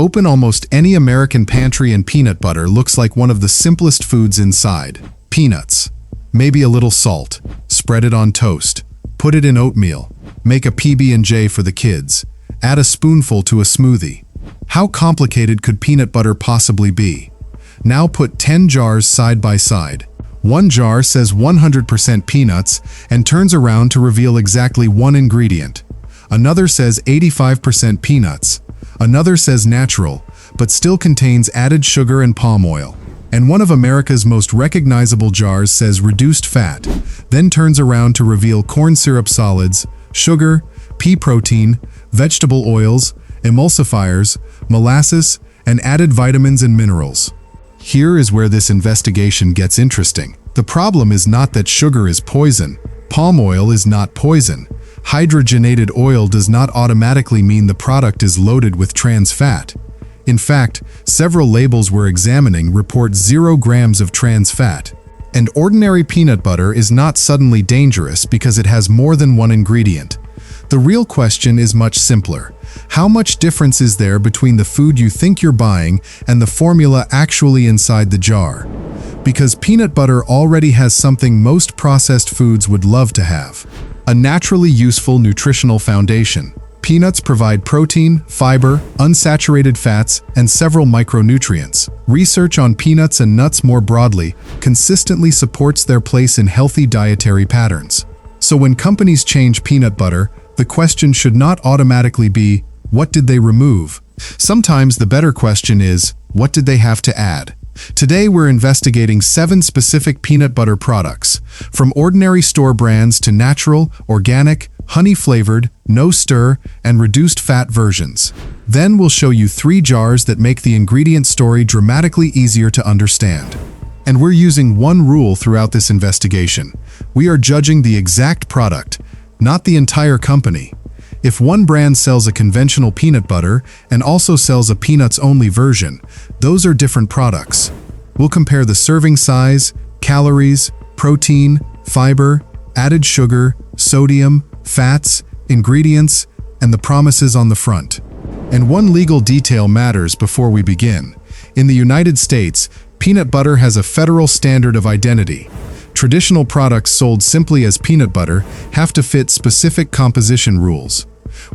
Open almost any American pantry and peanut butter looks like one of the simplest foods inside. Peanuts. Maybe a little salt. Spread it on toast. Put it in oatmeal. Make a PB&J for the kids. Add a spoonful to a smoothie. How complicated could peanut butter possibly be? Now put 10 jars side by side. One jar says 100% peanuts and turns around to reveal exactly one ingredient. Another says 85% peanuts. Another says natural, but still contains added sugar and palm oil. And one of America's most recognizable jars says reduced fat, then turns around to reveal corn syrup solids, sugar, pea protein, vegetable oils, emulsifiers, molasses, and added vitamins and minerals. Here is where this investigation gets interesting. The problem is not that sugar is poison. Palm oil is not poison. Hydrogenated oil does not automatically mean the product is loaded with trans fat. In fact, several labels we're examining report 0 grams of trans fat. And ordinary peanut butter is not suddenly dangerous because it has more than one ingredient. The real question is much simpler. How much difference is there between the food you think you're buying and the formula actually inside the jar? Because peanut butter already has something most processed foods would love to have: a naturally useful nutritional foundation. Peanuts provide protein, fiber, unsaturated fats, and several micronutrients. Research on peanuts and nuts more broadly consistently supports their place in healthy dietary patterns. So when companies change peanut butter, the question should not automatically be, what did they remove? Sometimes the better question is, what did they have to add? Today we're investigating 7 specific peanut butter products, from ordinary store brands to natural, organic, honey-flavored, no-stir, and reduced-fat versions. Then we'll show you 3 jars that make the ingredient story dramatically easier to understand. And we're using one rule throughout this investigation. We are judging the exact product, not the entire company. If one brand sells a conventional peanut butter and also sells a peanuts-only version, those are different products. We'll compare the serving size, calories, protein, fiber, added sugar, sodium, fats, ingredients, and the promises on the front. And one legal detail matters before we begin. In the United States, peanut butter has a federal standard of identity. Traditional products sold simply as peanut butter have to fit specific composition rules.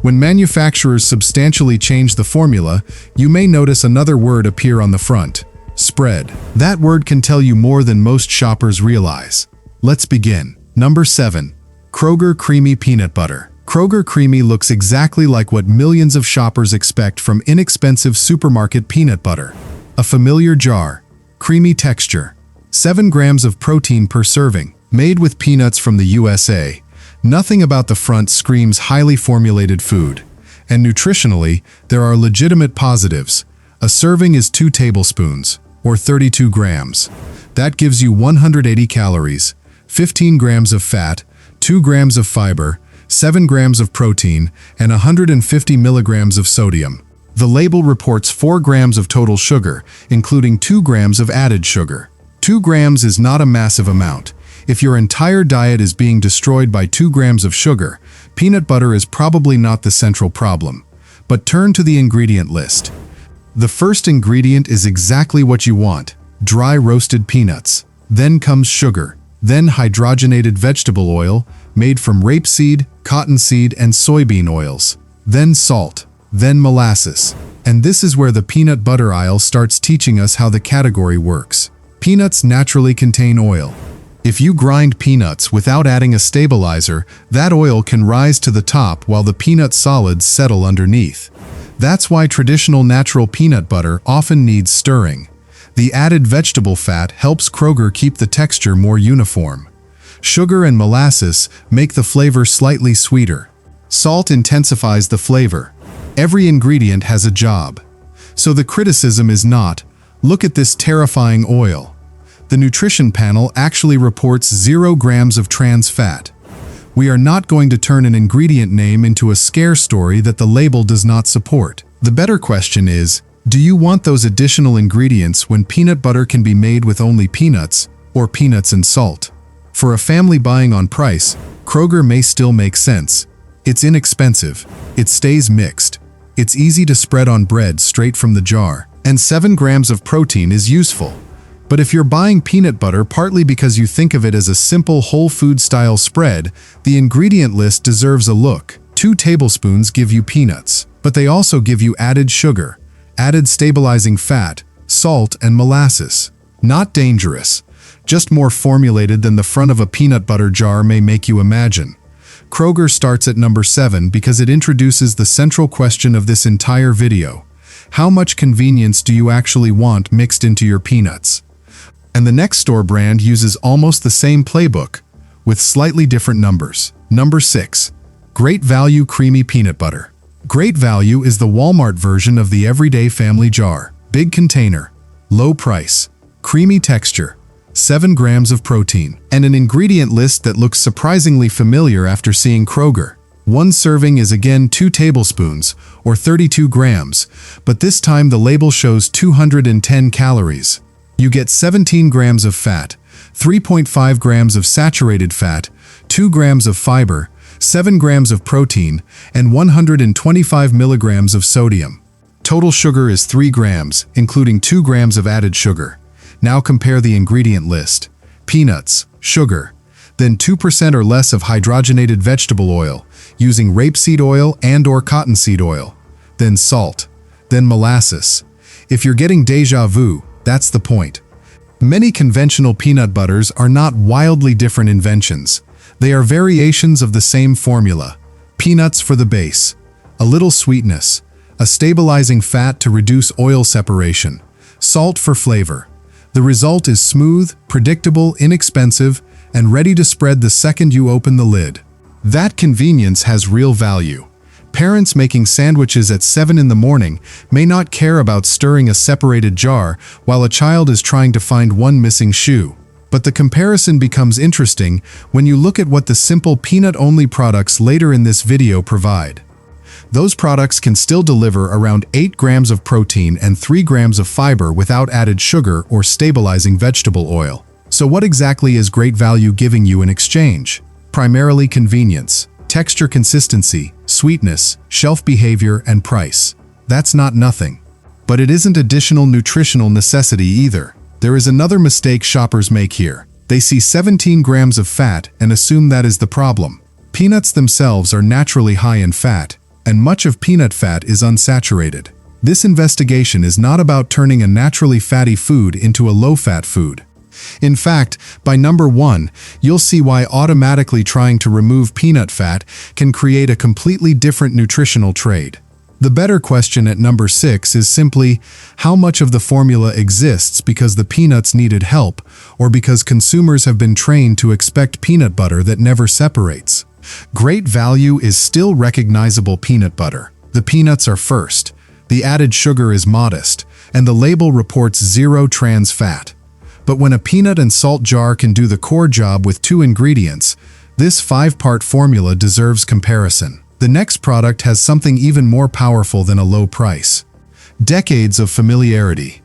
When manufacturers substantially change the formula, you may notice another word appear on the front: spread. That word can tell you more than most shoppers realize. Let's begin. Number 7. Kroger Creamy Peanut Butter. Kroger Creamy looks exactly like what millions of shoppers expect from inexpensive supermarket peanut butter. A familiar jar, creamy texture, 7 grams of protein per serving, made with peanuts from the USA. Nothing about the front screams highly formulated food. And nutritionally, there are legitimate positives. A serving is 2 tablespoons, or 32 grams. That gives you 180 calories, 15 grams of fat, 2 grams of fiber, 7 grams of protein, and 150 milligrams of sodium. The label reports 4 grams of total sugar, including 2 grams of added sugar. 2 grams is not a massive amount. If your entire diet is being destroyed by 2 grams of sugar, peanut butter is probably not the central problem. But turn to the ingredient list. The first ingredient is exactly what you want: dry roasted peanuts. Then comes sugar. Then hydrogenated vegetable oil, made from rapeseed, cottonseed, and soybean oils. Then salt. Then molasses. And this is where the peanut butter aisle starts teaching us how the category works. Peanuts naturally contain oil. If you grind peanuts without adding a stabilizer, that oil can rise to the top while the peanut solids settle underneath. That's why traditional natural peanut butter often needs stirring. The added vegetable fat helps Kroger keep the texture more uniform. Sugar and molasses make the flavor slightly sweeter. Salt intensifies the flavor. Every ingredient has a job. So the criticism is not, look at this terrifying oil. The nutrition panel actually reports 0 grams of trans fat. We are not going to turn an ingredient name into a scare story that the label does not support. The better question is, do you want those additional ingredients when peanut butter can be made with only peanuts or peanuts and salt? For a family buying on price, Kroger may still make sense. It's inexpensive. It stays mixed. It's easy to spread on bread straight from the jar, and 7 grams of protein is useful. But if you're buying peanut butter partly because you think of it as a simple whole food style spread, the ingredient list deserves a look. 2 tablespoons give you peanuts, but they also give you added sugar, added stabilizing fat, salt, and molasses. Not dangerous, just more formulated than the front of a peanut butter jar may make you imagine. Kroger starts at number 7 because it introduces the central question of this entire video. How much convenience do you actually want mixed into your peanuts? And the next store brand uses almost the same playbook, with slightly different numbers. Number 6. Great Value Creamy Peanut Butter. Great Value is the Walmart version of the everyday family jar. Big container, low price, creamy texture, 7 grams of protein, and an ingredient list that looks surprisingly familiar after seeing Kroger. One serving is again 2 tablespoons, or 32 grams, but this time the label shows 210 calories. You get 17 grams of fat, 3.5 grams of saturated fat, 2 grams of fiber, 7 grams of protein, and 125 milligrams of sodium. Total sugar is 3 grams, including 2 grams of added sugar. Now compare the ingredient list. Peanuts, sugar, then 2% or less of hydrogenated vegetable oil, using rapeseed oil and/or cottonseed oil, then salt, then molasses. If you're getting déjà vu, that's the point. Many conventional peanut butters are not wildly different inventions. They are variations of the same formula. Peanuts for the base, a little sweetness, a stabilizing fat to reduce oil separation, salt for flavor. The result is smooth, predictable, inexpensive, and ready to spread the second you open the lid. That convenience has real value. Parents making sandwiches at 7 in the morning may not care about stirring a separated jar while a child is trying to find one missing shoe. But the comparison becomes interesting when you look at what the simple peanut-only products later in this video provide. Those products can still deliver around 8 grams of protein and 3 grams of fiber without added sugar or stabilizing vegetable oil. So what exactly is Great Value giving you in exchange? Primarily convenience, texture consistency, sweetness, shelf behavior, and price. That's not nothing. But it isn't additional nutritional necessity either. There is another mistake shoppers make here. They see 17 grams of fat and assume that is the problem. Peanuts themselves are naturally high in fat, and much of peanut fat is unsaturated. This investigation is not about turning a naturally fatty food into a low-fat food. In fact, by number 1, you'll see why automatically trying to remove peanut fat can create a completely different nutritional trade. The better question at number 6 is simply, how much of the formula exists because the peanuts needed help, or because consumers have been trained to expect peanut butter that never separates? Great Value is still recognizable peanut butter. The peanuts are first, the added sugar is modest, and the label reports 0 trans fat. But when a peanut and salt jar can do the core job with 2 ingredients, this 5-part formula deserves comparison. The next product has something even more powerful than a low price. Decades of familiarity.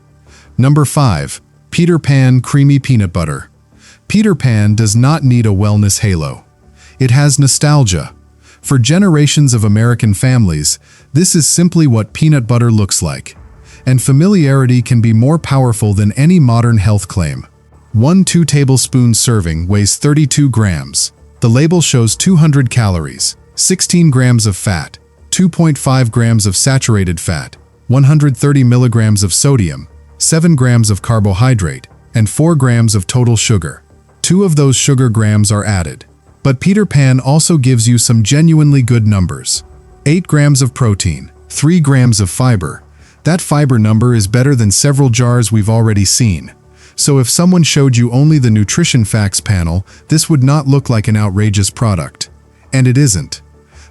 Number 5. Peter Pan Creamy Peanut Butter. Peter Pan does not need a wellness halo. It has nostalgia. For generations of American families, this is simply what peanut butter looks like. And familiarity can be more powerful than any modern health claim. 1 2-tablespoon serving weighs 32 grams. The label shows 200 calories, 16 grams of fat, 2.5 grams of saturated fat, 130 milligrams of sodium, 7 grams of carbohydrate, and 4 grams of total sugar. 2 of those sugar grams are added. But Peter Pan also gives you some genuinely good numbers. 8 grams of protein, 3 grams of fiber. That fiber number is better than several jars we've already seen. So if someone showed you only the nutrition facts panel, this would not look like an outrageous product. And it isn't.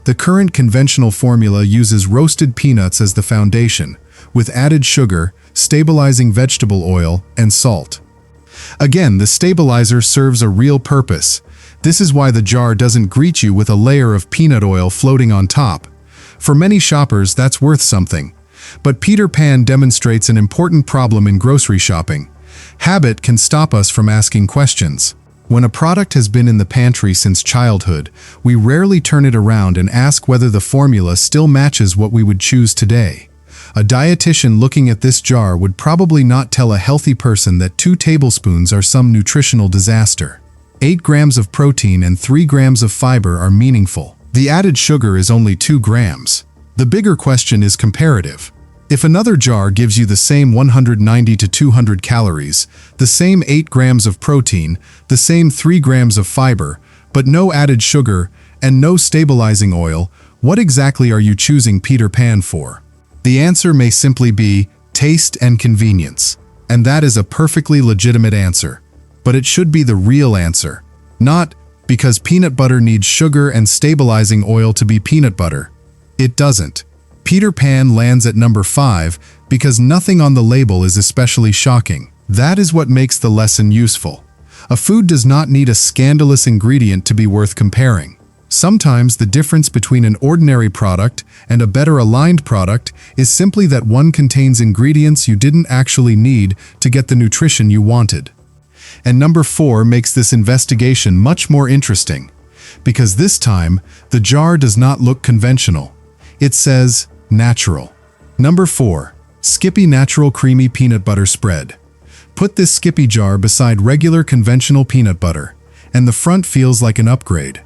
The current conventional formula uses roasted peanuts as the foundation, with added sugar, stabilizing vegetable oil, and salt. Again, the stabilizer serves a real purpose. This is why the jar doesn't greet you with a layer of peanut oil floating on top. For many shoppers, that's worth something. But Peter Pan demonstrates an important problem in grocery shopping. Habit can stop us from asking questions. When a product has been in the pantry since childhood, we rarely turn it around and ask whether the formula still matches what we would choose today. A dietitian looking at this jar would probably not tell a healthy person that 2 tablespoons are some nutritional disaster. 8 grams of protein and 3 grams of fiber are meaningful. The added sugar is only 2 grams. The bigger question is comparative. If another jar gives you the same 190 to 200 calories, the same 8 grams of protein, the same 3 grams of fiber, but no added sugar and no stabilizing oil, what exactly are you choosing Peter Pan for? The answer may simply be taste and convenience. And that is a perfectly legitimate answer. But it should be the real answer. Not because peanut butter needs sugar and stabilizing oil to be peanut butter. It doesn't. Peter Pan lands at number 5 because nothing on the label is especially shocking. That is what makes the lesson useful. A food does not need a scandalous ingredient to be worth comparing. Sometimes the difference between an ordinary product and a better aligned product is simply that one contains ingredients you didn't actually need to get the nutrition you wanted. And number 4 makes this investigation much more interesting, because this time the jar does not look conventional. It says natural. Number 4, SKIPPY Natural Creamy Peanut Butter Spread. Put this SKIPPY jar beside regular conventional peanut butter, and the front feels like an upgrade.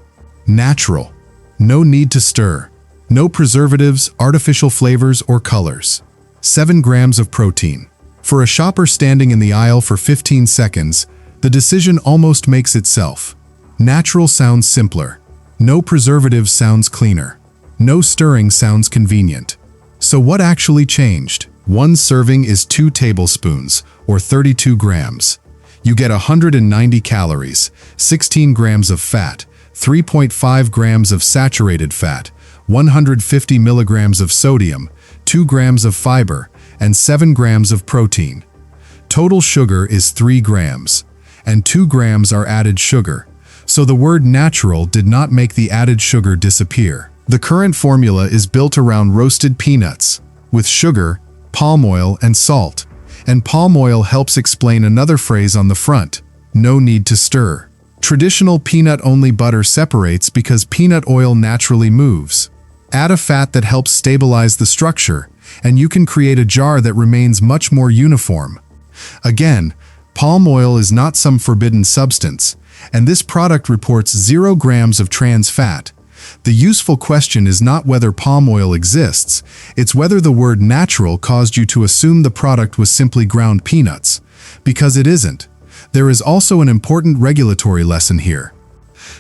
Natural. No need to stir. No preservatives, artificial flavors, or colors. 7 grams of protein. For a shopper standing in the aisle for 15 seconds, the decision almost makes itself. Natural sounds simpler. No preservatives sounds cleaner. No stirring sounds convenient. So what actually changed? 1 serving is 2 tablespoons, or 32 grams. You get 190 calories, 16 grams of fat, 3.5 grams of saturated fat, 150 milligrams of sodium, 2 grams of fiber, and 7 grams of protein. Total sugar is 3 grams, and 2 grams are added sugar. So the word natural did not make the added sugar disappear. The current formula is built around roasted peanuts, with sugar, palm oil, and salt. And palm oil helps explain another phrase on the front: no need to stir. Traditional peanut-only butter separates because peanut oil naturally moves. Add a fat that helps stabilize the structure, and you can create a jar that remains much more uniform. Again, palm oil is not some forbidden substance, and this product reports 0 grams of trans fat. The useful question is not whether palm oil exists, it's whether the word natural caused you to assume the product was simply ground peanuts, because it isn't. There is also an important regulatory lesson here.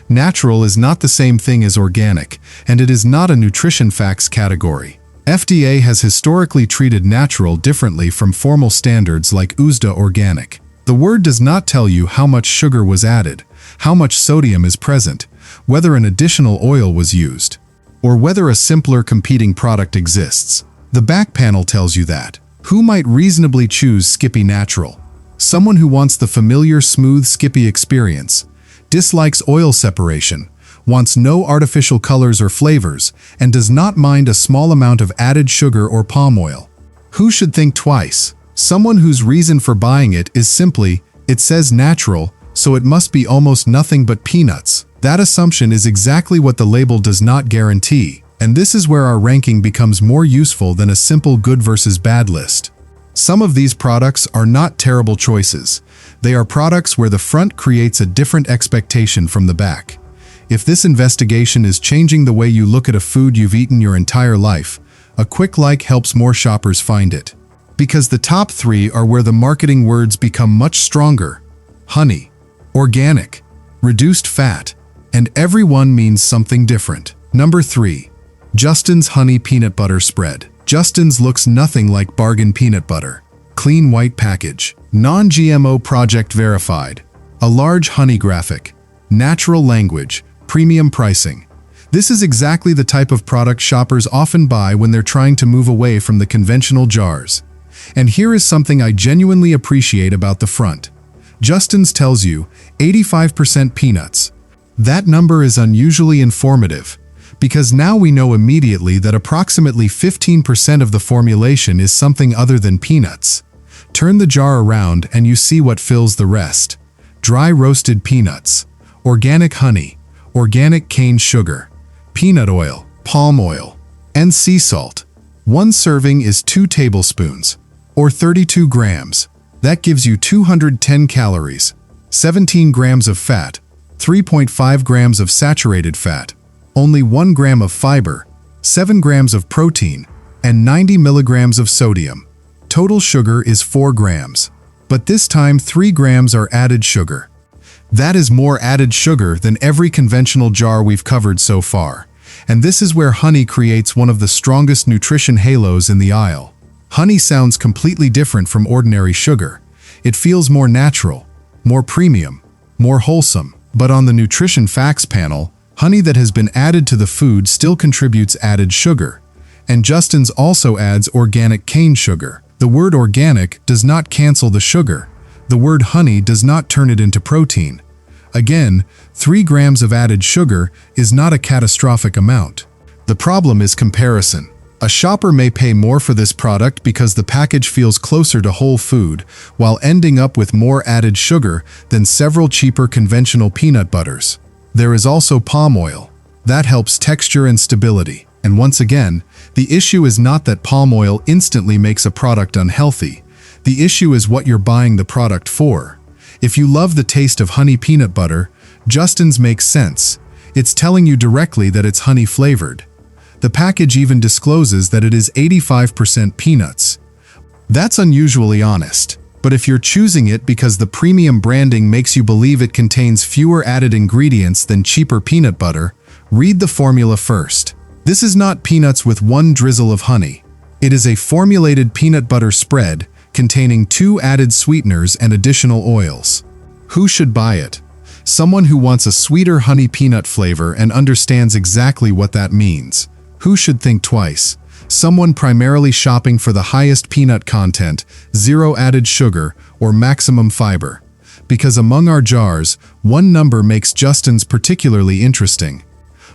Natural is not the same thing as organic, and it is not a nutrition facts category. FDA has historically treated natural differently from formal standards like USDA organic. The word does not tell you how much sugar was added, how much sodium is present, whether an additional oil was used, or whether a simpler competing product exists. The back panel tells you that. Who might reasonably choose SKIPPY Natural? Someone who wants the familiar smooth SKIPPY experience, dislikes oil separation, wants no artificial colors or flavors, and does not mind a small amount of added sugar or palm oil. Who should think twice? Someone whose reason for buying it is simply, it says natural, so it must be almost nothing but peanuts. That assumption is exactly what the label does not guarantee, and this is where our ranking becomes more useful than a simple good versus bad list. Some of these products are not terrible choices. They are products where the front creates a different expectation from the back. If this investigation is changing the way you look at a food you've eaten your entire life, a quick like helps more shoppers find it. Because the top 3 are where the marketing words become much stronger: honey, organic, reduced fat, and everyone means something different. Number 3. Justin's Honey Peanut Butter Spread. Justin's looks nothing like bargain peanut butter. Clean white package. Non-GMO project verified. A large honey graphic. Natural language. Premium pricing. This is exactly the type of product shoppers often buy when they're trying to move away from the conventional jars. And here is something I genuinely appreciate about the front. Justin's tells you 85% peanuts. That number is unusually informative, because now we know immediately that approximately 15% of the formulation is something other than peanuts. Turn the jar around and you see what fills the rest. dry roasted peanuts, organic honey, organic cane sugar, peanut oil, palm oil, and sea salt. One serving is 2 tablespoons, or 32 grams. That gives you 210 calories, 17 grams of fat, 3.5 grams of saturated fat, only 1 gram of fiber, 7 grams of protein, and 90 milligrams of sodium. Total sugar is 4 grams, but this time 3 grams are added sugar. That is more added sugar than every conventional jar we've covered so far, and this is where honey creates one of the strongest nutrition halos in the aisle. Honey sounds completely different from ordinary sugar. It feels more natural, more premium, more wholesome. But on the nutrition facts panel, honey that has been added to the food still contributes added sugar. And Justin's also adds organic cane sugar. The word organic does not cancel the sugar. The word honey does not turn it into protein. Again, 3 grams of added sugar is not a catastrophic amount. The problem is comparison. A shopper may pay more for this product because the package feels closer to whole food, while ending up with more added sugar than several cheaper conventional peanut butters. There is also palm oil. That helps texture and stability. And once again, the issue is not that palm oil instantly makes a product unhealthy. The issue is what you're buying the product for. If you love the taste of honey peanut butter, Justin's makes sense. It's telling you directly that it's honey flavored. The package even discloses that it is 85% peanuts. That's unusually honest. But if you're choosing it because the premium branding makes you believe it contains fewer added ingredients than cheaper peanut butter, read the formula first. This is not peanuts with 1 drizzle of honey. It is a formulated peanut butter spread containing 2 added sweeteners and additional oils. Who should buy it? Someone who wants a sweeter honey peanut flavor and understands exactly what that means. Who should think twice? Someone primarily shopping for the highest peanut content, 0 added sugar, or maximum fiber. Because among our jars, one number makes Justin's particularly interesting.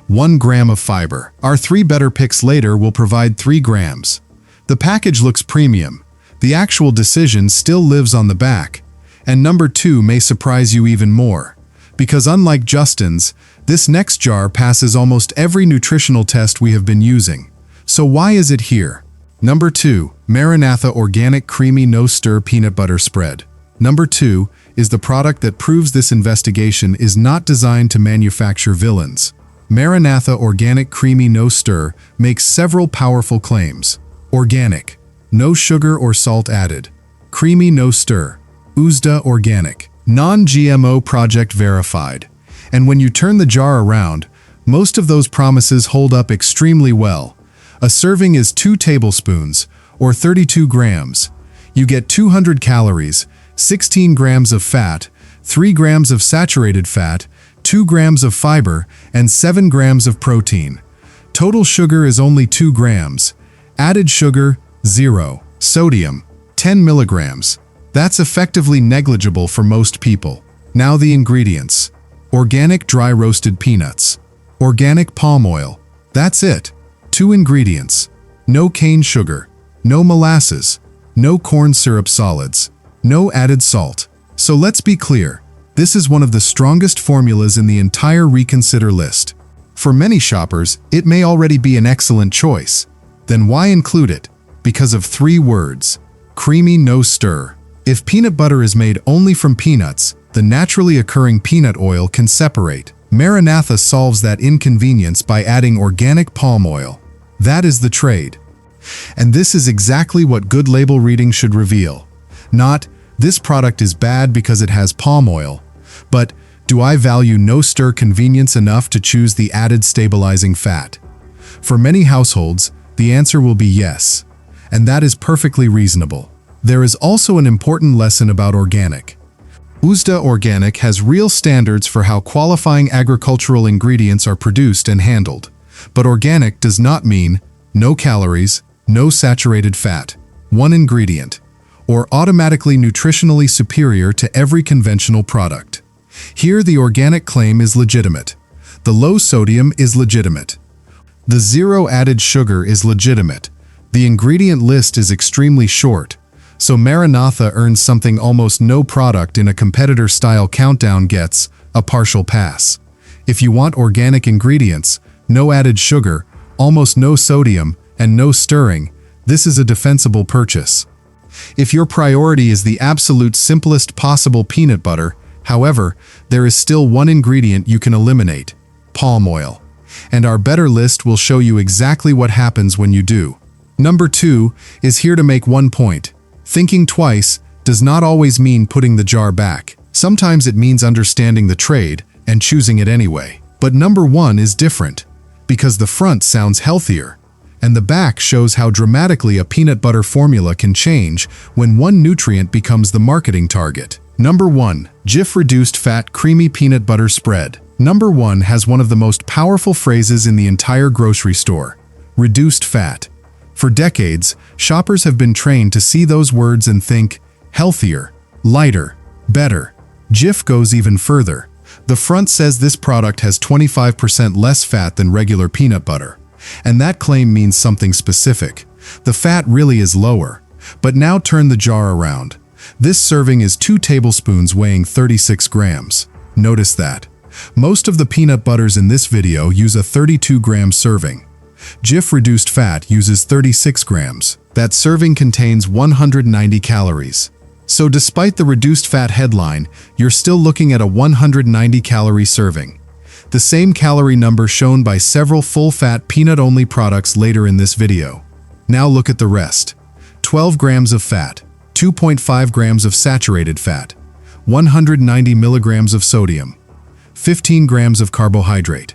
1 gram of fiber. Our 3 better picks later will provide 3 grams. The package looks premium. The actual decision still lives on the back. And number 2 may surprise you even more. Because unlike Justin's, this next jar passes almost every nutritional test we have been using. So why is it here? Number 2, MaraNatha Organic Creamy No-Stir Peanut Butter Spread. Number 2 is the product that proves this investigation is not designed to manufacture villains. MaraNatha Organic Creamy No-Stir makes several powerful claims. Organic, no sugar or salt added. Creamy no-stir, USDA organic, non-GMO project verified. And when you turn the jar around, most of those promises hold up extremely well. A serving is 2 tablespoons, or 32 grams. You get 200 calories, 16 grams of fat, 3 grams of saturated fat, 2 grams of fiber, and 7 grams of protein. Total sugar is only 2 grams. Added sugar, 0. Sodium, 10 milligrams. That's effectively negligible for most people. Now the ingredients. Organic dry roasted peanuts. Organic palm oil. That's it. 2 ingredients. No cane sugar. No molasses. No corn syrup solids. No added salt. So let's be clear. This is one of the strongest formulas in the entire Reconsider list. For many shoppers, it may already be an excellent choice. Then why include it? Because of 3 words. Creamy no-stir. If peanut butter is made only from peanuts, the naturally occurring peanut oil can separate. MaraNatha solves that inconvenience by adding organic palm oil. That is the trade. And this is exactly what good label reading should reveal. Not, this product is bad because it has palm oil, but do I value no-stir convenience enough to choose the added stabilizing fat? For many households, the answer will be yes, and that is perfectly reasonable. There is also an important lesson about organic. USDA Organic has real standards for how qualifying agricultural ingredients are produced and handled. But organic does not mean no calories, no saturated fat, 1 ingredient, or automatically nutritionally superior to every conventional product. Here the organic claim is legitimate. The low sodium is legitimate. The 0 added sugar is legitimate. The ingredient list is extremely short, So MaraNatha earns something almost no product in a competitor-style countdown gets: a partial pass. If you want organic ingredients, no added sugar, almost no sodium, and no stirring, this is a defensible purchase. If your priority is the absolute simplest possible peanut butter, however, there is still one ingredient you can eliminate: palm oil. And our better list will show you exactly what happens when you do. Number 2 is here to make one point. Thinking twice does not always mean putting the jar back. Sometimes it means understanding the trade and choosing it anyway. But number 1 is different, because the front sounds healthier, and the back shows how dramatically a peanut butter formula can change when one nutrient becomes the marketing target. Number 1. Jif Reduced Fat Creamy Peanut Butter Spread. Number 1 has one of the most powerful phrases in the entire grocery store: reduced fat. For decades, shoppers have been trained to see those words and think healthier, lighter, better. Jif goes even further. The front says this product has 25% less fat than regular peanut butter. And that claim means something specific. The fat really is lower. But now turn the jar around. This serving is 2 tablespoons weighing 36 grams. Notice that. Most of the peanut butters in this video use a 32-gram serving. Jif Reduced Fat uses 36 grams. That serving contains 190 calories. So despite the reduced fat headline, you're still looking at a 190-calorie serving. The same calorie number shown by several full-fat peanut-only products later in this video. Now look at the rest. 12 grams of fat, 2.5 grams of saturated fat, 190 milligrams of sodium, 15 grams of carbohydrate,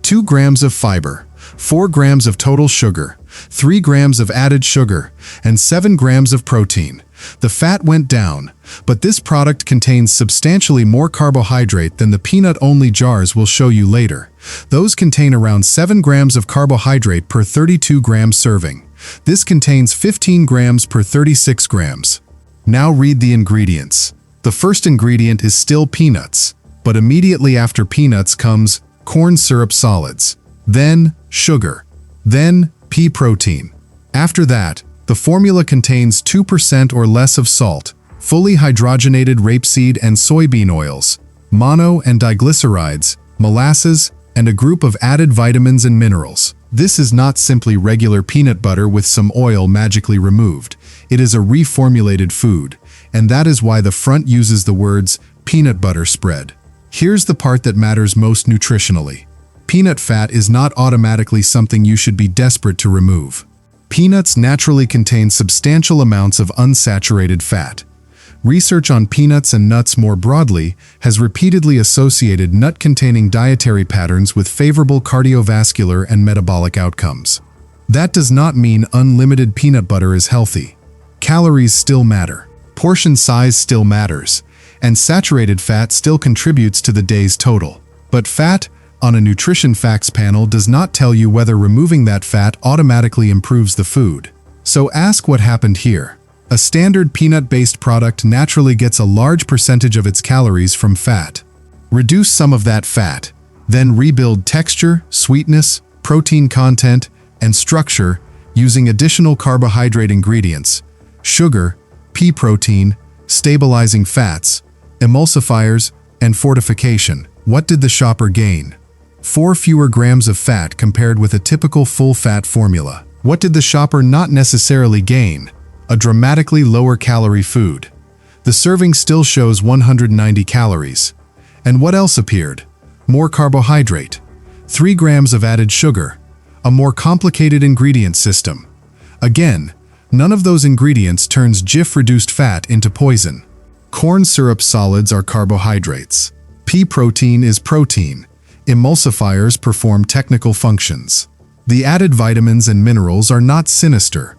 2 grams of fiber, 4 grams of total sugar, 3 grams of added sugar, and 7 grams of protein. The fat went down, but this product contains substantially more carbohydrate than the peanut-only jars will show you later. Those contain around 7 grams of carbohydrate per 32-gram serving. This contains 15 grams per 36 grams. Now read the ingredients. The first ingredient is still peanuts, but immediately after peanuts comes corn syrup solids, then sugar, then pea protein. After that, the formula contains 2% or less of salt, fully hydrogenated rapeseed and soybean oils, mono and diglycerides, molasses, and a group of added vitamins and minerals. This is not simply regular peanut butter with some oil magically removed. It is a reformulated food, and that is why the front uses the words peanut butter spread. Here's the part that matters most nutritionally. Peanut fat is not automatically something you should be desperate to remove. Peanuts naturally contain substantial amounts of unsaturated fat. Research on peanuts and nuts more broadly has repeatedly associated nut-containing dietary patterns with favorable cardiovascular and metabolic outcomes. That does not mean unlimited peanut butter is healthy. Calories still matter, portion size still matters, and saturated fat still contributes to the day's total. But fat on a nutrition facts panel does not tell you whether removing that fat automatically improves the food. So ask what happened here. A standard peanut-based product naturally gets a large percentage of its calories from fat. Reduce some of that fat, then rebuild texture, sweetness, protein content, and structure using additional carbohydrate ingredients, sugar, pea protein, stabilizing fats, emulsifiers, and fortification. What did the shopper gain? 4 fewer grams of fat compared with a typical full-fat formula. What did the shopper not necessarily gain? A dramatically lower calorie food. The serving still shows 190 calories. And what else appeared? More carbohydrate, 3 grams of added sugar, a more complicated ingredient system. Again, none of those ingredients turns Jif Reduced Fat into poison. Corn syrup solids are carbohydrates. Pea protein is protein. Emulsifiers perform technical functions. The added vitamins and minerals are not sinister.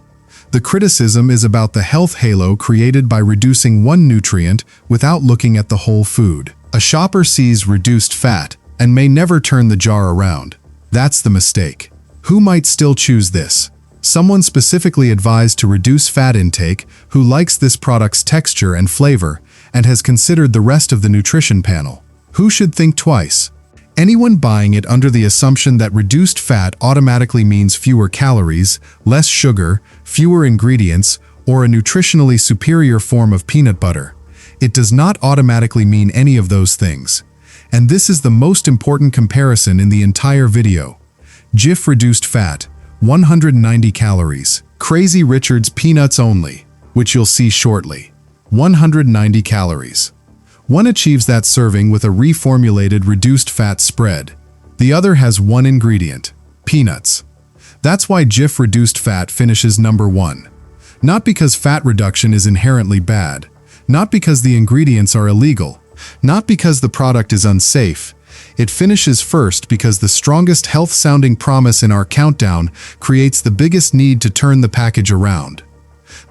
The criticism is about the health halo created by reducing one nutrient without looking at the whole food. A shopper sees reduced fat and may never turn the jar around. That's the mistake. Who might still choose this? Someone specifically advised to reduce fat intake who likes this product's texture and flavor and has considered the rest of the nutrition panel. Who should think twice? Anyone buying it under the assumption that reduced fat automatically means fewer calories, less sugar, fewer ingredients, or a nutritionally superior form of peanut butter. It does not automatically mean any of those things. And this is the most important comparison in the entire video. Jif Reduced Fat, 190 calories. Crazy Richard's Peanuts Only, which you'll see shortly. 190 calories. One achieves that serving with a reformulated reduced fat spread. The other has one ingredient: peanuts. That's why Jif Reduced Fat finishes number 1. Not because fat reduction is inherently bad, not because the ingredients are illegal, not because the product is unsafe. It finishes first because the strongest health-sounding promise in our countdown creates the biggest need to turn the package around.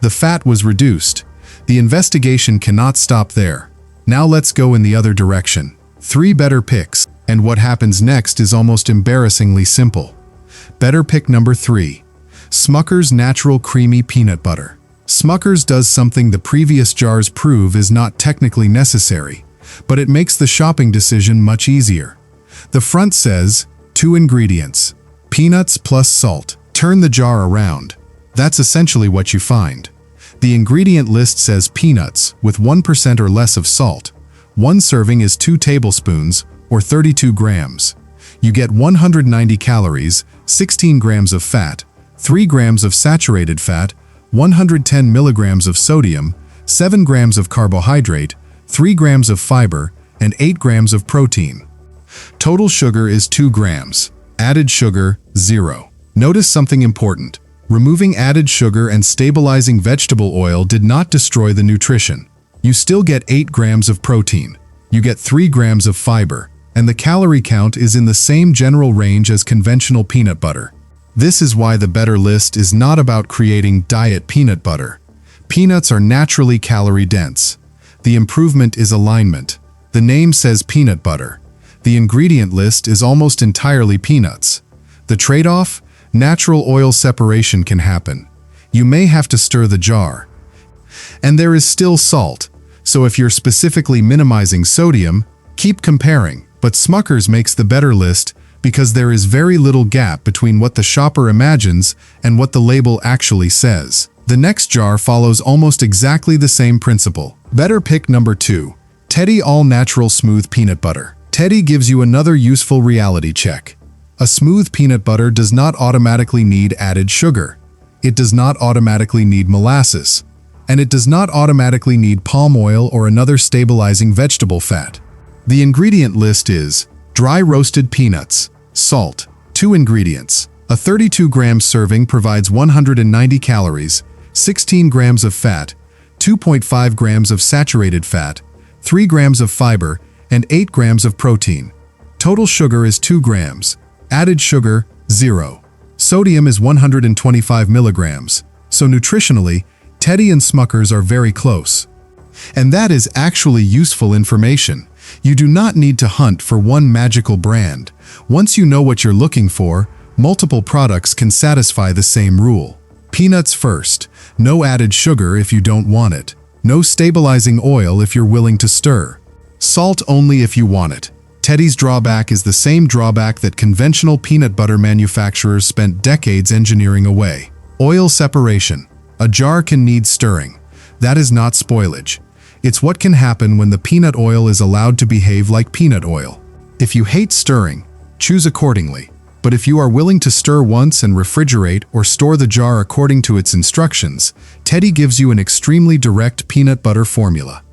The fat was reduced. The investigation cannot stop there. Now let's go in the other direction. 3 better picks, and what happens next is almost embarrassingly simple. Better pick number 3. Smucker's Natural Creamy Peanut Butter. Smucker's does something the previous jars prove is not technically necessary, but it makes the shopping decision much easier. The front says, 2 ingredients, peanuts plus salt. Turn the jar around. That's essentially what you find. The ingredient list says peanuts with 1% or less of salt. One serving is 2 tablespoons, or 32 grams. You get 190 calories, 16 grams of fat, 3 grams of saturated fat, 110 milligrams of sodium, 7 grams of carbohydrate, 3 grams of fiber, and 8 grams of protein. Total sugar is 2 grams. Added sugar, 0. Notice something important. Removing added sugar and stabilizing vegetable oil did not destroy the nutrition. You still get 8 grams of protein. You get 3 grams of fiber, and the calorie count is in the same general range as conventional peanut butter. This is why the better list is not about creating diet peanut butter. Peanuts are naturally calorie-dense. The improvement is alignment. The name says peanut butter. The ingredient list is almost entirely peanuts. The trade-off? Natural oil separation can happen. You may have to stir the jar. And there is still salt, so if you're specifically minimizing sodium, keep comparing. But Smucker's makes the better list because there is very little gap between what the shopper imagines and what the label actually says. The next jar follows almost exactly the same principle. Better pick number 2. Teddie All-Natural Smooth Peanut Butter. Teddie gives you another useful reality check. A smooth peanut butter does not automatically need added sugar. It does not automatically need molasses. And it does not automatically need palm oil or another stabilizing vegetable fat. The ingredient list is dry roasted peanuts, salt, 2 ingredients. A 32-gram serving provides 190 calories, 16 grams of fat, 2.5 grams of saturated fat, 3 grams of fiber, and 8 grams of protein. Total sugar is 2 grams. Added sugar, 0. Sodium is 125 milligrams. So nutritionally, Teddie and Smucker's are very close. And that is actually useful information. You do not need to hunt for one magical brand. Once you know what you're looking for, multiple products can satisfy the same rule. Peanuts first. No added sugar if you don't want it. No stabilizing oil if you're willing to stir. Salt only if you want it. Teddie's drawback is the same drawback that conventional peanut butter manufacturers spent decades engineering away. Oil separation. A jar can need stirring. That is not spoilage. It's what can happen when the peanut oil is allowed to behave like peanut oil. If you hate stirring, choose accordingly. But if you are willing to stir once and refrigerate or store the jar according to its instructions, Teddie gives you an extremely direct peanut butter formula.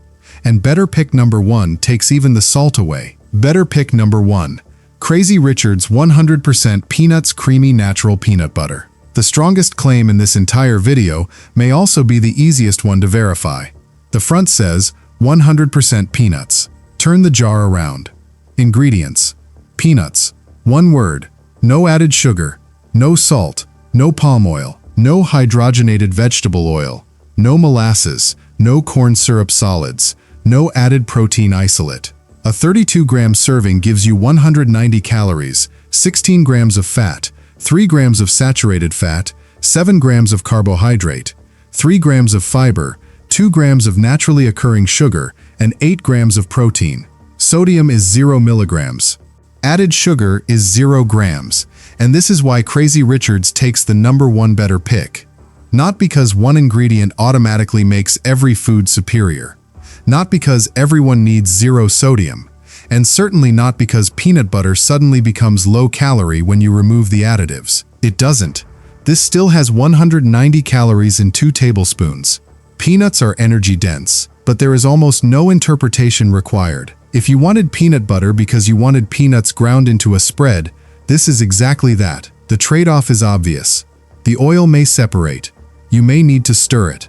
And better pick number 1 takes even the salt away. Better pick number 1. Crazy Richard's 100% Peanuts Creamy Natural Peanut Butter. The strongest claim in this entire video may also be the easiest one to verify. The front says, 100% peanuts. Turn the jar around. Ingredients. Peanuts. One word. No added sugar. No salt. No palm oil. No hydrogenated vegetable oil. No molasses. No corn syrup solids. No added protein isolate. A 32-gram serving gives you 190 calories, 16 grams of fat, 3 grams of saturated fat, 7 grams of carbohydrate, 3 grams of fiber, 2 grams of naturally occurring sugar, and 8 grams of protein. Sodium is 0 milligrams. Added sugar is 0 grams, and this is why Crazy Richard's takes the number 1 better pick. Not because one ingredient automatically makes every food superior. Not because everyone needs zero sodium. And certainly not because peanut butter suddenly becomes low-calorie when you remove the additives. It doesn't. This still has 190 calories in 2 tablespoons. Peanuts are energy-dense, but there is almost no interpretation required. If you wanted peanut butter because you wanted peanuts ground into a spread, this is exactly that. The trade-off is obvious. The oil may separate. You may need to stir it.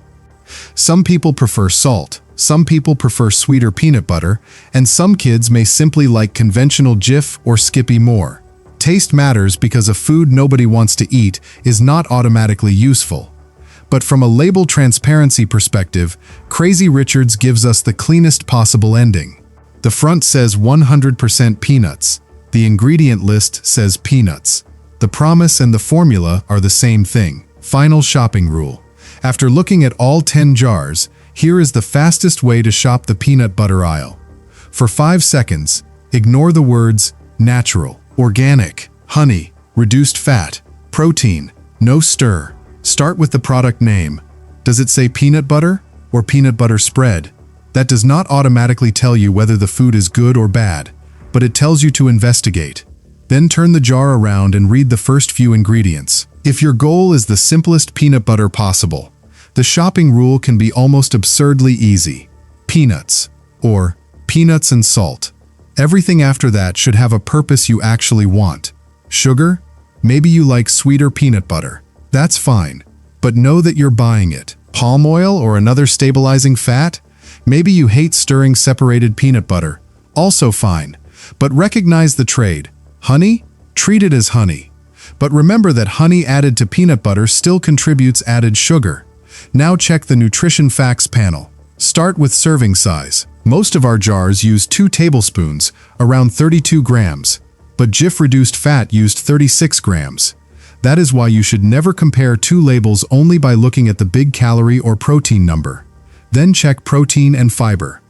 Some people prefer salt, some people prefer sweeter peanut butter, and some kids may simply like conventional Jif or Skippy more. Taste matters because a food nobody wants to eat is not automatically useful. But from a label transparency perspective, Crazy Richards gives us the cleanest possible ending. The front says 100% peanuts. The ingredient list says peanuts. The promise and the formula are the same thing. Final shopping rule. After looking at all 10 jars, here is the fastest way to shop the peanut butter aisle. For 5 seconds, ignore the words natural, organic, honey, reduced fat, protein, no stir. Start with the product name. Does it say peanut butter or peanut butter spread? That does not automatically tell you whether the food is good or bad, but it tells you to investigate. Then turn the jar around and read the first few ingredients. If your goal is the simplest peanut butter possible, the shopping rule can be almost absurdly easy. Peanuts, or peanuts and salt. Everything after that should have a purpose you actually want. Sugar? Maybe you like sweeter peanut butter. That's fine, but know that you're buying it. Palm oil or another stabilizing fat? Maybe you hate stirring separated peanut butter. Also fine, but recognize the trade. Honey? Treat it as honey. But remember that honey added to peanut butter still contributes added sugar. Now check the nutrition facts panel. Start with serving size. Most of our jars use 2 tablespoons, around 32 grams, but Jif Reduced Fat used 36 grams. That is why you should never compare 2 labels only by looking at the big calorie or protein number. Then check protein and fiber.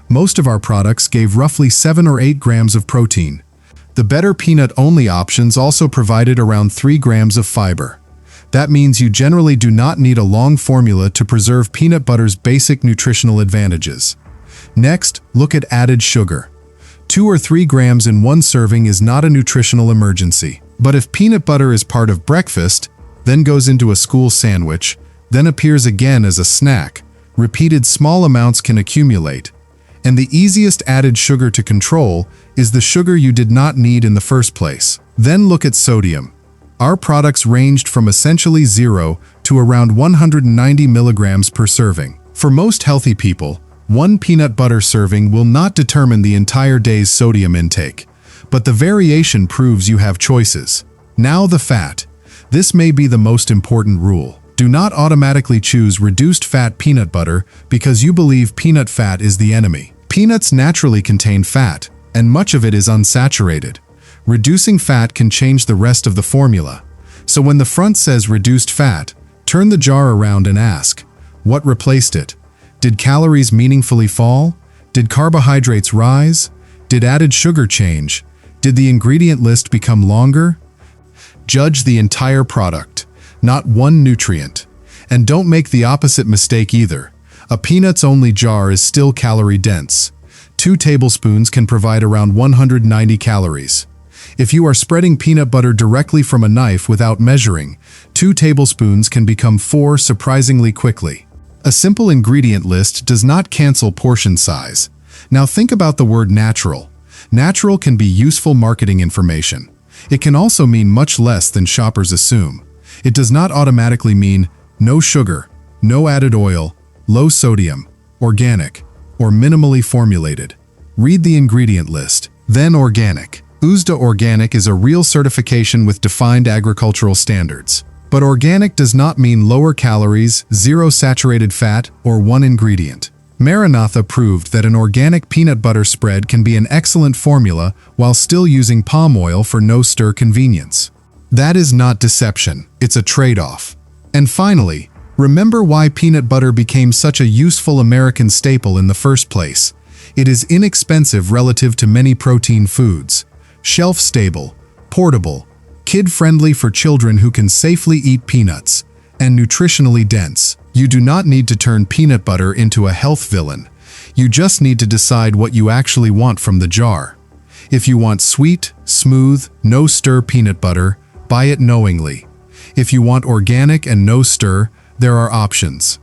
Most of our products gave roughly 7 or 8 grams of protein. The better peanut-only options also provided around 3 grams of fiber. That means you generally do not need a long formula to preserve peanut butter's basic nutritional advantages. Next, look at added sugar. 2 or 3 grams in one serving is not a nutritional emergency. But if peanut butter is part of breakfast, then goes into a school sandwich, then appears again as a snack, repeated small amounts can accumulate. And the easiest added sugar to control is the sugar you did not need in the first place. Then look at sodium. Our products ranged from essentially 0 to around 190 milligrams per serving. For most healthy people, one peanut butter serving will not determine the entire day's sodium intake, but the variation proves you have choices. Now the fat. This may be the most important rule. Do not automatically choose reduced fat peanut butter because you believe peanut fat is the enemy. Peanuts naturally contain fat, and much of it is unsaturated. Reducing fat can change the rest of the formula. So when the front says reduced fat, turn the jar around and ask, what replaced it? Did calories meaningfully fall? Did carbohydrates rise? Did added sugar change? Did the ingredient list become longer? Judge the entire product, not one nutrient. And don't make the opposite mistake either. A peanuts-only jar is still calorie-dense. 2 tablespoons can provide around 190 calories. If you are spreading peanut butter directly from a knife without measuring, 2 tablespoons can become 4 surprisingly quickly. A simple ingredient list does not cancel portion size. Now think about the word natural. Natural can be useful marketing information. It can also mean much less than shoppers assume. It does not automatically mean no sugar, no added oil, low sodium, organic, or minimally formulated. Read the ingredient list. Then organic. USDA Organic is a real certification with defined agricultural standards. But organic does not mean lower calories, 0 saturated fat, or 1 ingredient. MaraNatha proved that an organic peanut butter spread can be an excellent formula while still using palm oil for no-stir convenience. That is not deception, it's a trade-off. And finally, remember why peanut butter became such a useful American staple in the first place. It is inexpensive relative to many protein foods, shelf-stable, portable, kid-friendly for children who can safely eat peanuts, and nutritionally dense. You do not need to turn peanut butter into a health villain. You just need to decide what you actually want from the jar. If you want sweet, smooth, no-stir peanut butter, buy it knowingly. If you want organic and no-stir, there are options.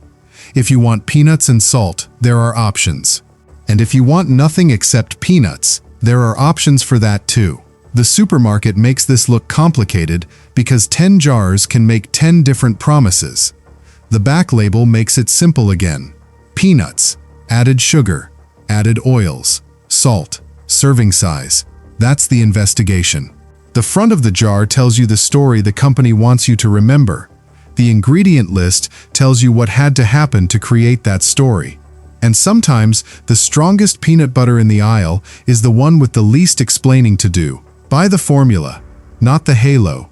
If you want peanuts and salt, there are options. And if you want nothing except peanuts, there are options for that too. The supermarket makes this look complicated because 10 jars can make 10 different promises. The back label makes it simple again. Peanuts, added sugar, added oils, salt, serving size. That's the investigation. The front of the jar tells you the story the company wants you to remember. The ingredient list tells you what had to happen to create that story. And sometimes, the strongest peanut butter in the aisle is the one with the least explaining to do. Buy the formula, not the halo.